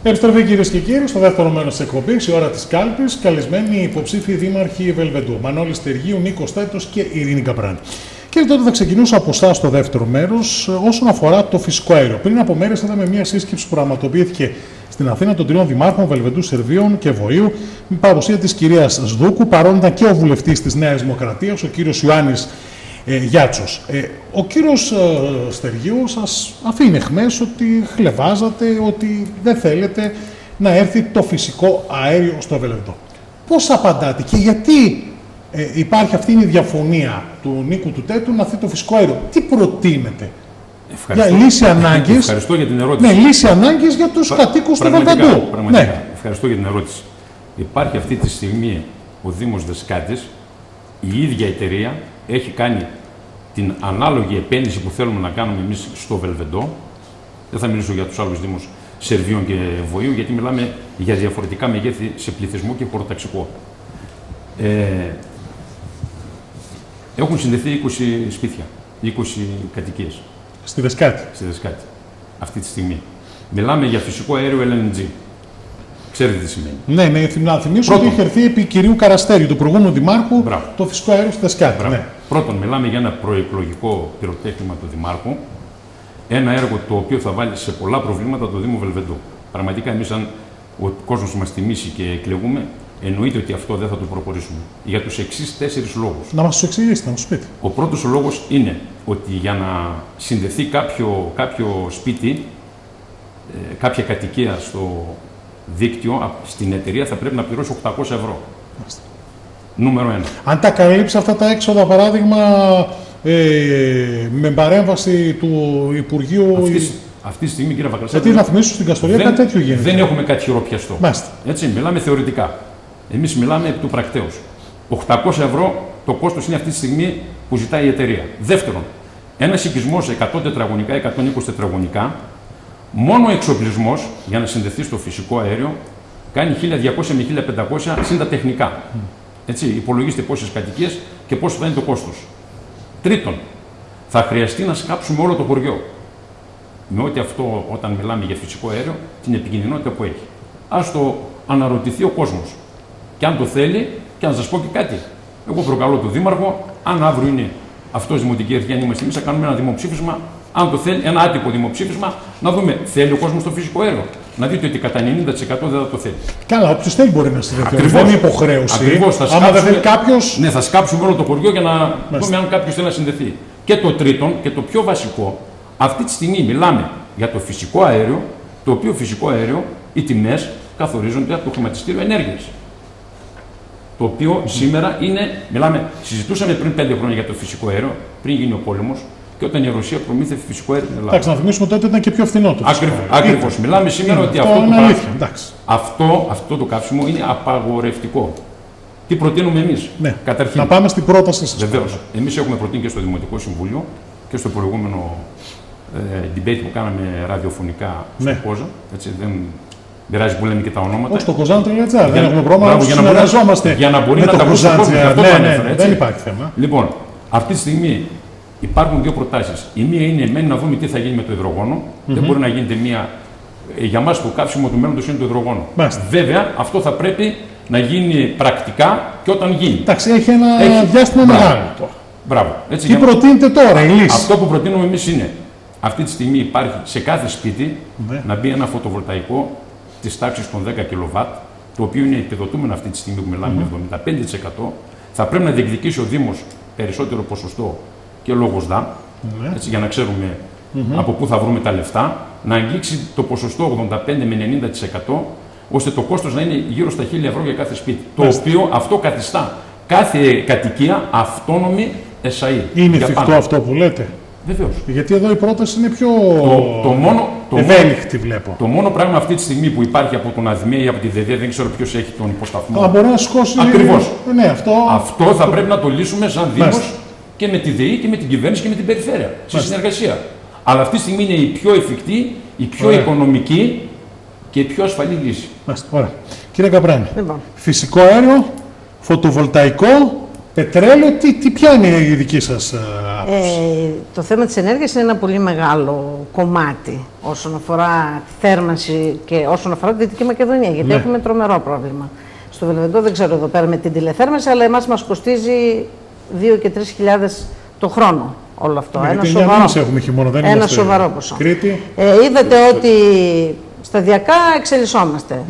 Επιστροφή κυρίες και κύριοι στο δεύτερο μέρος της εκπομπής, η ώρα της κάλπης. Καλεσμένοι οι υποψήφοι δήμαρχοι Βελβεντού, Μανώλης Στεργίου, Νίκος Τέτος και Ειρήνη Καπράνη. Κύριε, τότε θα ξεκινήσω από εσάς στο δεύτερο μέρος όσον αφορά το φυσικό αέριο. Πριν από μέρες είδαμε μια σύσκεψη που πραγματοποιήθηκε στην Αθήνα των τριών δημάρχων Βελβεντού, Σερβίων και Βοήου, με παρουσία της κυρίας Σδούκου. Παρόν ήταν και ο βουλευτής της Νέας Δημοκρατίας, ο κύριος Ιωάννης Γιάτσος. Ο κύριος Στεργίου σας αφήνει εχμές ότι χλευάζατε, ότι δεν θέλετε να έρθει το φυσικό αέριο στο Βελβεντό. Πώς απαντάτε και γιατί υπάρχει αυτή η διαφωνία του Νίκου του Τέτου να έρθει το φυσικό αέριο? Τι προτείνετε? Ευχαριστώ. Για λύση ανάγκης. Ευχαριστώ για την ερώτηση. Ναι, λύση ανάγκης για τους κατοίκους του Βελβεντού. Πραγματικά. Ναι. Ευχαριστώ για την ερώτηση. Υπάρχει αυτή τη στιγμή ο Δήμος Δεσκάτης, η ίδια εταιρεία έχει κάνει την ανάλογη επένδυση που θέλουμε να κάνουμε εμείς στο Βελβεντό. Δεν θα μιλήσω για τους άλλους Δήμους Σερβίων και Βοήου, γιατί μιλάμε για διαφορετικά μεγέθη σε πληθυσμό και χωροταξικό. Έχουν συνδεθεί 20 σπίτια, 20 κατοικίες. Στη Δεσκάτη. Στη Δεσκάτη, αυτή τη στιγμή. Μιλάμε για φυσικό αέριο LNG. Ξέρετε τι σημαίνει. Ναι, να θυμίσω ότι είχε έρθει επί κυρίου Καραστέριου, του προηγούμενου δημάρχου, το φυσικό αέριο στη Δεσκάτη. Ναι. Πρώτον, μιλάμε για ένα προεκλογικό πυροτέχνημα του δημάρχου. Ένα έργο το οποίο θα βάλει σε πολλά προβλήματα το Δήμο Βελβεντού. Πραγματικά, εμείς, αν ο κόσμος μας τιμήσει και εκλεγούμε, εννοείται ότι αυτό δεν θα το προχωρήσουμε. Για τους εξής 4 λόγους. Να μας τους εξηγήσετε, να μας πείτε. Ο πρώτος λόγος είναι ότι για να συνδεθεί κάποιο σπίτι, κάποια κατοικία στο δίκτυο, στην εταιρεία, θα πρέπει να πληρώσει 800 ευρώ. Νούμερο 1. Αν τα καλύψει αυτά τα έξοδα, παράδειγμα, με παρέμβαση του Υπουργείου. Αυτή τη στιγμή, κύριε Βακρασάκη. Γιατί να θυμίσω στην Καστορία κάτι τέτοιο γίνεται. Δεν έχουμε κάτι χειροπιαστό. Έτσι, μιλάμε θεωρητικά. Εμείς μιλάμε επί του πρακτέως. 800 ευρώ το κόστος είναι αυτή τη στιγμή που ζητάει η εταιρεία. Δεύτερον, ένας οικισμός 100 τετραγωνικά, 120 τετραγωνικά, μόνο ο εξοπλισμός για να συνδεθεί στο φυσικό αέριο κάνει 1.200 με 1.500 συν τα τεχνικά. Έτσι, υπολογίστε πόσες κατοικίες και πόσο θα είναι το κόστος. Τρίτον, θα χρειαστεί να σκάψουμε όλο το χωριό. Με ό,τι αυτό, όταν μιλάμε για φυσικό αέριο, την επικινδυνότητα που έχει. Ας το αναρωτηθεί ο κόσμος. Και αν το θέλει, και να σας πω και κάτι. Εγώ προκαλώ τον Δήμαρχο, αν αύριο είναι αυτός δημοτική αρχή, αν είμαστε εμείς, θα κάνουμε ένα δημοψήφισμα. Αν το θέλει, ένα άτυπο δημοψήφισμα, να δούμε, θέλει ο κόσμος το φυσικό αέριο. Να δείτε ότι κατά 90% δεν θα το θέλει. Καλά, όποιος θέλει μπορεί να συνδεθεί. Δεν είναι υποχρέωση. Ακριβώς. Άμα δεν θέλει κάποιος. Ναι, θα σκάψουμε όλο το χωριό για να δούμε αν κάποιος θέλει να συνδεθεί. Και το τρίτον και το πιο βασικό, αυτή τη στιγμή μιλάμε για το φυσικό αέριο, το οποίο φυσικό αέριο, οι τιμές καθορίζονται από το χρηματιστήριο ενέργειας. Το οποίο σήμερα είναι, συζητούσαμε πριν 5 χρόνια για το φυσικό αέριο, πριν γίνει ο πόλεμος, και όταν η Ρωσία προμήθευε φυσικό αέριο στην Ελλάδα. Εντάξει, να θυμίσουμε τότε ήταν και πιο φθηνό το φυσικό αέριο. Ακριβώς. Μιλάμε σήμερα ότι αυτό το καύσιμο είναι απαγορευτικό. Τι προτείνουμε εμείς? Ναι. Καταρχήν, να πάμε στην πρόταση σας. Βεβαίως. Εμείς έχουμε προτείνει και στο Δημοτικό Συμβούλιο και στο προηγούμενο debate που κάναμε ραδιοφωνικά στο Κόζα. Έτσι, δεν πειράζει που λέμε και τα ονόματα. Όχι, στο Κοζάντι.gr. Δεν έχουμε πρόβλημα. Για να μπορεί να τα ακούσει ο κόσμος. Δεν υπάρχει θέμα. Λοιπόν, αυτή τη στιγμή υπάρχουν δύο προτάσεις. Η μία είναι να δούμε τι θα γίνει με το υδρογόνο. Δεν μπορεί να γίνεται μία. Για μας το καύσιμο του μέλλοντος είναι το υδρογόνο. Βέβαια, αυτό θα πρέπει να γίνει πρακτικά και όταν γίνει. Εντάξει, έχει ένα διάστημα μεγάλο. Μπράβο. Έτσι, τι προτείνετε τώρα, η λύση? Αυτό που προτείνουμε εμείς είναι, αυτή τη στιγμή υπάρχει σε κάθε σπίτι να μπει ένα φωτοβολταϊκό της τάξης των 10 κιλοβάτ, το οποίο είναι επιδοτούμενο αυτή τη στιγμή που μιλάμε, 75%. Θα πρέπει να διεκδικήσει ο Δήμος περισσότερο ποσοστό και λόγος ΔΑ, έτσι, για να ξέρουμε από πού θα βρούμε τα λεφτά, να αγγίξει το ποσοστό 85 με 90%, ώστε το κόστος να είναι γύρω στα 1.000 ευρώ για κάθε σπίτι. Το οποίο αυτό καθιστά κάθε κατοικία αυτόνομη ΕΣΑΗ. Είναι εφικτό αυτό που λέτε? Βεβαίως. Γιατί εδώ η πρόταση είναι πιο ευέλικτη, βλέπω. Το μόνο πράγμα αυτή τη στιγμή που υπάρχει από τον ΑΔΜΕ ή από τη ΔΕΔΕ, δεν ξέρω ποιος έχει τον υποσταθμό. Αλλά μπορεί να σηκώσει. Ακριβώς. Ναι, αυτό θα πρέπει να το λύσουμε σαν Δήμος και με τη ΔΕΗ και με την κυβέρνηση και με την περιφέρεια. Σε συνεργασία. Αλλά αυτή τη στιγμή είναι η πιο εφικτή, η πιο οικονομική και η πιο ασφαλή λύση. Ωραία. Κύριε Καπράνη, φυσικό αέριο, φωτοβολταϊκό πετρέλαιο, ποια είναι η δική σας άποψη? Το θέμα της ενέργειας είναι ένα πολύ μεγάλο κομμάτι όσον αφορά τη θέρμανση και όσον αφορά τη Δυτική Μακεδονία, γιατί έχουμε τρομερό πρόβλημα. Στο Βελβεντό δεν ξέρω εδώ πέρα με την τηλεθέρμανση, αλλά εμάς μας κοστίζει 2.000 και 3.000 το χρόνο όλο αυτό. Έχουμε χειμώνα, δεν ένα σοβαρό ποσό. Κρήτη. Είδατε ότι σταδιακά εξελισσόμαστε.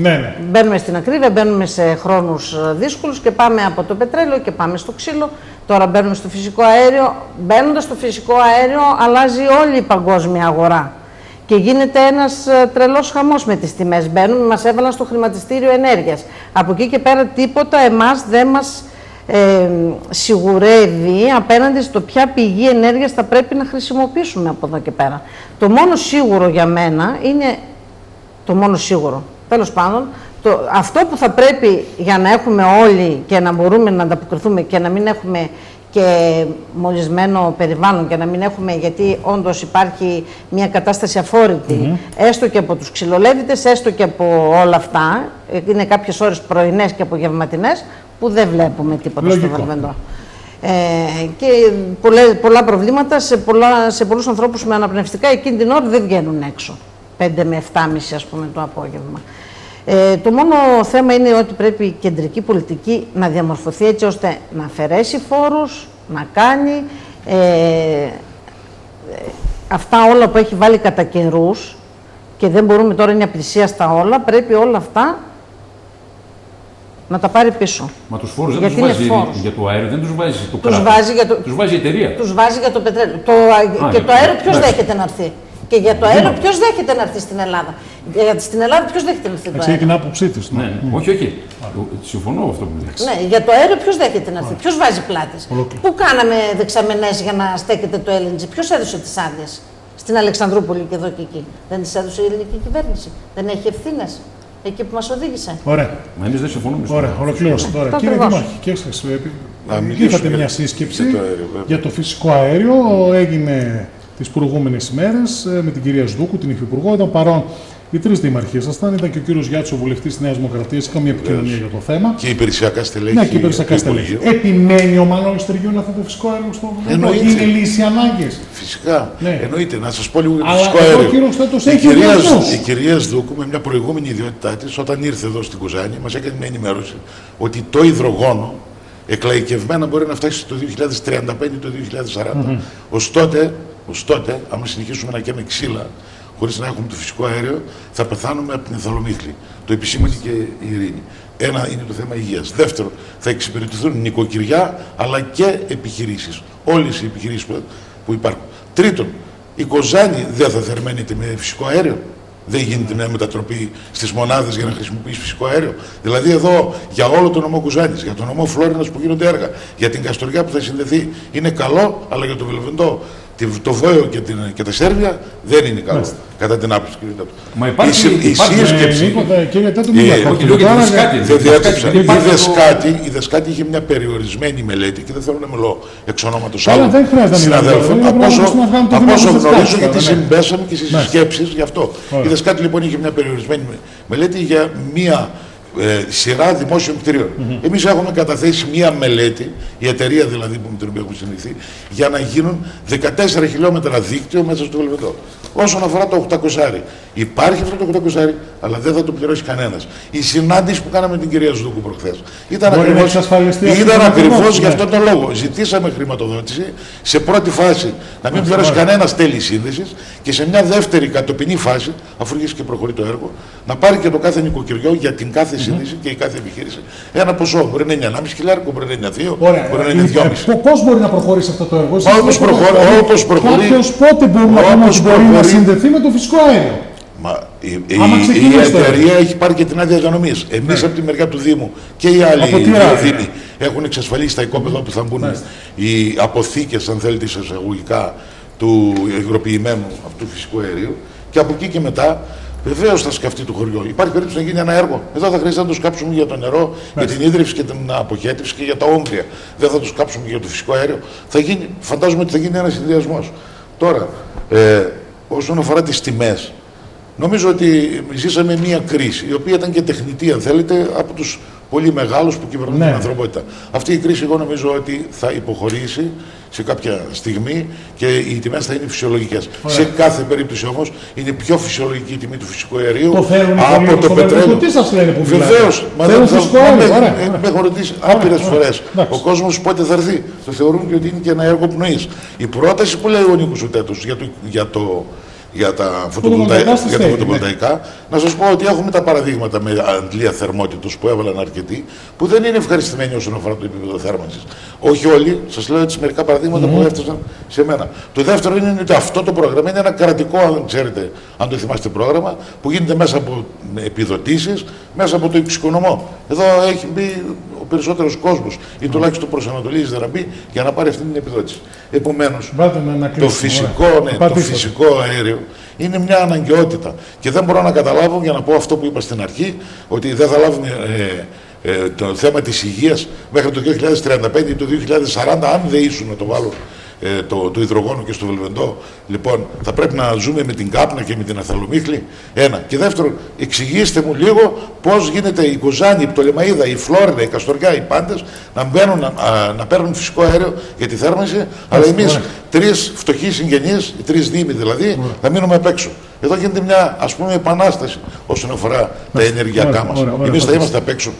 Μπαίνουμε στην ακρίβεια, μπαίνουμε σε χρόνους δύσκολους και πάμε από το πετρέλαιο και πάμε στο ξύλο. Τώρα μπαίνουμε στο φυσικό αέριο. Μπαίνοντας στο φυσικό αέριο αλλάζει όλη η παγκόσμια αγορά. Και γίνεται ένας τρελός χαμός με τις τιμές. Μπαίνουμε, μας έβαλαν στο χρηματιστήριο ενέργειας. Από εκεί και πέρα τίποτα εμάς δεν μας σιγουρεύει απέναντι στο ποια πηγή ενέργειας θα πρέπει να χρησιμοποιήσουμε από εδώ και πέρα. Το μόνο σίγουρο για μένα είναι το μόνο σίγουρο. Τέλος πάντων, αυτό που θα πρέπει για να έχουμε όλοι και να μπορούμε να ανταποκριθούμε και να μην έχουμε και μολυσμένο περιβάλλον και να μην έχουμε, γιατί όντως υπάρχει μια κατάσταση αφόρητη, έστω και από τους ξυλολέδητες, έστω και από όλα αυτά, είναι κάποιες ώρες πρωινές και απογευματινές που δεν βλέπουμε τίποτα στο Βελβεντό. Και πολλά προβλήματα σε πολλούς ανθρώπους με αναπνευστικά εκείνη την ώρα δεν βγαίνουν έξω, 5 με 7.30 ας πούμε το απόγευμα. Το μόνο θέμα είναι ότι πρέπει η κεντρική πολιτική να διαμορφωθεί έτσι ώστε να αφαιρέσει φόρους, να κάνει αυτά όλα που έχει βάλει κατά καιρούς και δεν μπορούμε τώρα, είναι απλησίαστα όλα, πρέπει όλα αυτά να τα πάρει πίσω. Μα τους φόρους δεν τους βάζει για το αέριο, δεν τους βάζει το κράτος. Τους βάζει η εταιρεία. Τους βάζει για το πετρέλαιο. Και το αέριο ποιος δέχεται να έρθει? Και για το αέριο ποιος δέχεται να έρθει στην Ελλάδα? Στην Ελλάδα ποιος δέχεται να έρθει το αέριο? Έχει την άποψή της. Όχι. Συμφωνώ με αυτό που λέτε. Ναι, για το αέριο ποιος δέχεται να έρθει? Ποιος βάζει πλάτες? Πού κάναμε δεξαμενές για να στέκεται το LNG? Ποιος έδωσε τις άδειες? Στην Αλεξανδρούπολη και εδώ και εκεί. Δεν τις έδωσε η ελληνική κυβέρνηση? Δεν έχει ευθύνες εκεί που μας οδήγησε? Ωραία. Μα εμείς δεν συμφωνούμε. Ωραία, ολοκλήρωσα τώρα. Κύριε Δημάρχη, και εσείς είχατε μια σύσκεψη για το φυσικό αέριο. Έγινε τις προηγούμενες ημέρες με την κυρία Σδούκου, την Υφυπουργό. Ήταν παρόν οι τρεις δήμαρχοι ήσασταν. Ήταν και ο κύριος Γιάτσο, βουλευτής της Νέας Δημοκρατίας. Είχαμε μια επικοινωνία για το θέμα. Και υπηρεσιακά στελέχη. Ναι, και υπηρεσιακά στελέχη. Επιμένει ο Μανώλης Στεργιών αυτό το φυσικό αέριο στο Βελβεντό? Είναι λύση ανάγκες? Φυσικά. Ναι. Εννοείται. Να σας πω λίγο για το φυσικό αέριο. Η κυρία Σδούκου, με μια προηγούμενη ιδιότητά της, όταν ήρθε εδώ στην Κουζάνη, μας έκανε μια ενημέρωση ότι το υδρογόνο εκλαϊκευμένα μπορεί να φτάσει το 2035 ή το 2040. Ως τότε, άμα συνεχίσουμε να καίμε ξύλα χωρίς να έχουμε το φυσικό αέριο, θα πεθάνουμε από την εθαλομύχλη. Το επισήμανε και η Ειρήνη. Ένα είναι το θέμα υγείας. Δεύτερο, θα εξυπηρετηθούν νοικοκυριά αλλά και επιχειρήσεις. Όλες οι επιχειρήσεις που υπάρχουν. Τρίτον, η Κοζάνη δεν θα θερμαίνεται με φυσικό αέριο. Δεν γίνεται μια μετατροπή στις μονάδες για να χρησιμοποιήσει φυσικό αέριο. Δηλαδή εδώ για όλο τον νομό Κουζάνης, για τον νομό Φλόρινας που γίνονται έργα, για την Καστοριά που θα συνδεθεί είναι καλό, αλλά για το Βελβεντό, το Βόιο και τα Σέρβια δεν είναι καλό. Κατά την άποψη του κ. Μα υπάρχει η σύσκεψη. Η Δεσκάτη είχε μια περιορισμένη μελέτη και δεν θέλω να μιλώ εξ ονόματος άλλων συναδέλφων. Από όσο γνωρίζω, γιατί συμπέσαμε και στις συσκέψεις γι' αυτό. Η Δεσκάτη λοιπόν είχε μια περιορισμένη μελέτη για μια σειρά δημόσιων κτηρίων. Εμείς έχουμε καταθέσει μία μελέτη, η εταιρεία δηλαδή με την οποία έχουμε συνηθίσει, για να γίνουν 14 χιλιόμετρα δίκτυο μέσα στο Βελβεντό. Όσον αφορά το 800, υπάρχει αυτό το 800, αλλά δεν θα το πληρώσει κανένας. Η συνάντηση που κάναμε με την κυρία Σδούκου προχθές ήταν ακριβώς για αυτόν τον λόγο. Ζητήσαμε χρηματοδότηση σε πρώτη φάση να μην πληρώσει κανένας τέλη σύνδεσης και σε μια δεύτερη κατοπινή φάση, αφού αρχίσει και προχωρεί το έργο, να πάρει και το κάθε νοικοκυριό για την κάθε σύνδεση και η κάθε επιχείρηση ένα ποσό. Μπορεί να είναι 1,5 χιλιάρικο, μπορεί να είναι 2, μπορεί να είναι 2,5. Πώς μπορεί να προχωρήσει αυτό το έργο? Όπως προχωρεί. Κάποιος πότε μπορεί να συνδεθεί με το φυσικό αέριο? Η εταιρεία έχει πάρει και την άδεια διανομής. Εμείς από τη μεριά του Δήμου και οι άλλοι δήμοι έχουν εξασφαλίσει τα οικόπεδα που θα μπουν οι αποθήκες, αν θέλετε, εισαγωγικά του υγροποιημένου αυτού φυσικού αερίου. Και από εκεί και μετά, βεβαίως θα σκαφτεί το χωριό. Υπάρχει περίπτωση να γίνει ένα έργο. Εδώ θα χρειάζεται να το σκάψουμε για το νερό, για την ίδρυυση και την αποχέτευση και για τα όμπρια. Δεν θα το σκάψουμε για το φυσικό αέριο. Φαντάζομαι ότι θα γίνει ένας συνδυασμός. Τώρα, όσον αφορά τις τιμές, νομίζω ότι ζήσαμε μια κρίση, η οποία ήταν και τεχνητή, αν θέλετε, από τους πολύ μεγάλους που κυβερνούν την ανθρωπότητα. Αυτή η κρίση εγώ νομίζω ότι θα υποχωρήσει σε κάποια στιγμή και οι τιμές θα είναι φυσιολογικές. Σε κάθε περίπτωση όμως είναι πιο φυσιολογική η τιμή του φυσικού αερίου από το πετρέλαιο. Τι σας λένε που βεβαίως, με έχω ρωτήσει άπειρες φορές. Ο κόσμος πότε θα έρθει. Το θεωρούν και ότι είναι και ένα έργο πνοής. Η πρόταση που λέει ο Νίκος Ουτέτος για τα φωτοβολταϊκά, να σας πω ότι έχουμε τα παραδείγματα με αντλία θερμότητος που έβαλαν αρκετοί, που δεν είναι ευχαριστημένοι όσον αφορά το επίπεδο θέρμανσης. Όχι όλοι, σας λέω έτσι μερικά παραδείγματα που έφτασαν σε μένα. Το δεύτερο είναι ότι αυτό το πρόγραμμα είναι ένα κρατικό, αν ξέρετε, αν το θυμάστε, πρόγραμμα που γίνεται μέσα από επιδοτήσεις, μέσα από το εξοικονομώ. Εδώ έχει μπει ο περισσότερος κόσμος ή τουλάχιστον προσανατολίζεται να μπει για να πάρει αυτή την επιδότηση. Επομένως, το φυσικό αέριο είναι μια αναγκαιότητα και δεν μπορώ να καταλάβω, για να πω αυτό που είπα στην αρχή, ότι δεν θα λάβουμε το θέμα της υγείας μέχρι το 2035 ή το 2040, αν δεν ήσουν να το βάλω το υδρογόνο και στο βελβεντό. Λοιπόν, θα πρέπει να ζούμε με την κάπνα και με την αθαλομύχλη. Ένα. Και δεύτερον, εξηγήστε μου λίγο πώς γίνεται η Κοζάνη, η Πτολεμαΐδα, η Φλόριντα, η Καστοριά, οι πάντες να μπαίνουν να παίρνουν φυσικό αέριο για τη θέρμανση, αλλά εμείς τρεις φτωχοί συγγενείς, οι τρεις δήμοι δηλαδή, θα μείνουμε απ' έξω. Εδώ γίνεται μια, ας πούμε, επανάσταση όσον αφορά τα ενεργειακά μας. Εμείς θα είμαστε απ' έξω.